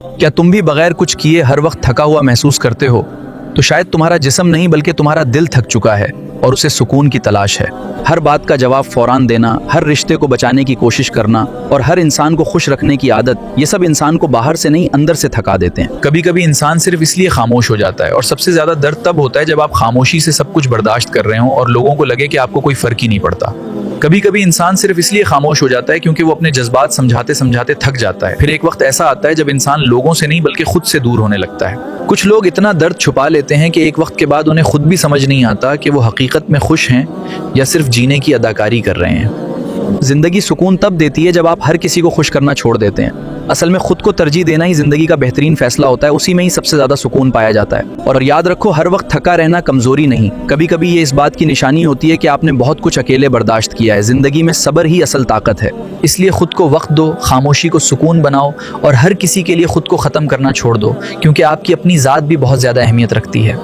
क्या तुम भी बगैर कुछ किए हर वक्त थका हुआ महसूस करते हो? तो शायद तुम्हारा जिस्म नहीं बल्कि तुम्हारा दिल थक चुका है और उसे सुकून की तलाश है। हर बात का जवाब फौरान देना, हर रिश्ते को बचाने की कोशिश करना और हर इंसान को खुश रखने की आदत, ये सब इंसान को बाहर से नहीं अंदर से थका देते हैं। कभी कभी इंसान सिर्फ इसलिए खामोश हो जाता है, और सबसे ज्यादा दर्द तब होता है जब आप खामोशी से सब कुछ बर्दाश्त कर रहे हो और लोगों को लगे कि आपको कोई फर्क ही नहीं पड़ता। कभी कभी इंसान सिर्फ इसलिए खामोश हो जाता है क्योंकि वो अपने जज्बात समझाते समझाते थक जाता है। फिर एक वक्त ऐसा आता है जब इंसान लोगों से नहीं बल्कि खुद से दूर होने लगता है। कुछ लोग इतना दर्द छुपा लेते हैं कि एक वक्त के बाद उन्हें खुद भी समझ नहीं आता कि वो हकीकत में खुश हैं या सिर्फ जीने की अदाकारी कर रहे हैं। जिंदगी सुकून तब देती है जब आप हर किसी को खुश करना छोड़ देते हैं। असल में खुद को तरजीह देना ही जिंदगी का बेहतरीन फैसला होता है, उसी में ही सबसे ज्यादा सुकून पाया जाता है। और याद रखो, हर वक्त थका रहना कमजोरी नहीं, कभी कभी ये इस बात की निशानी होती है कि आपने बहुत कुछ अकेले बर्दाश्त किया है। जिंदगी में सब्र ही असल ताकत है। इसलिए खुद को वक्त दो, खामोशी को सुकून बनाओ और हर किसी के लिए खुद को खत्म करना छोड़ दो, क्योंकि आपकी अपनी जात भी बहुत ज्यादा अहमियत रखती है।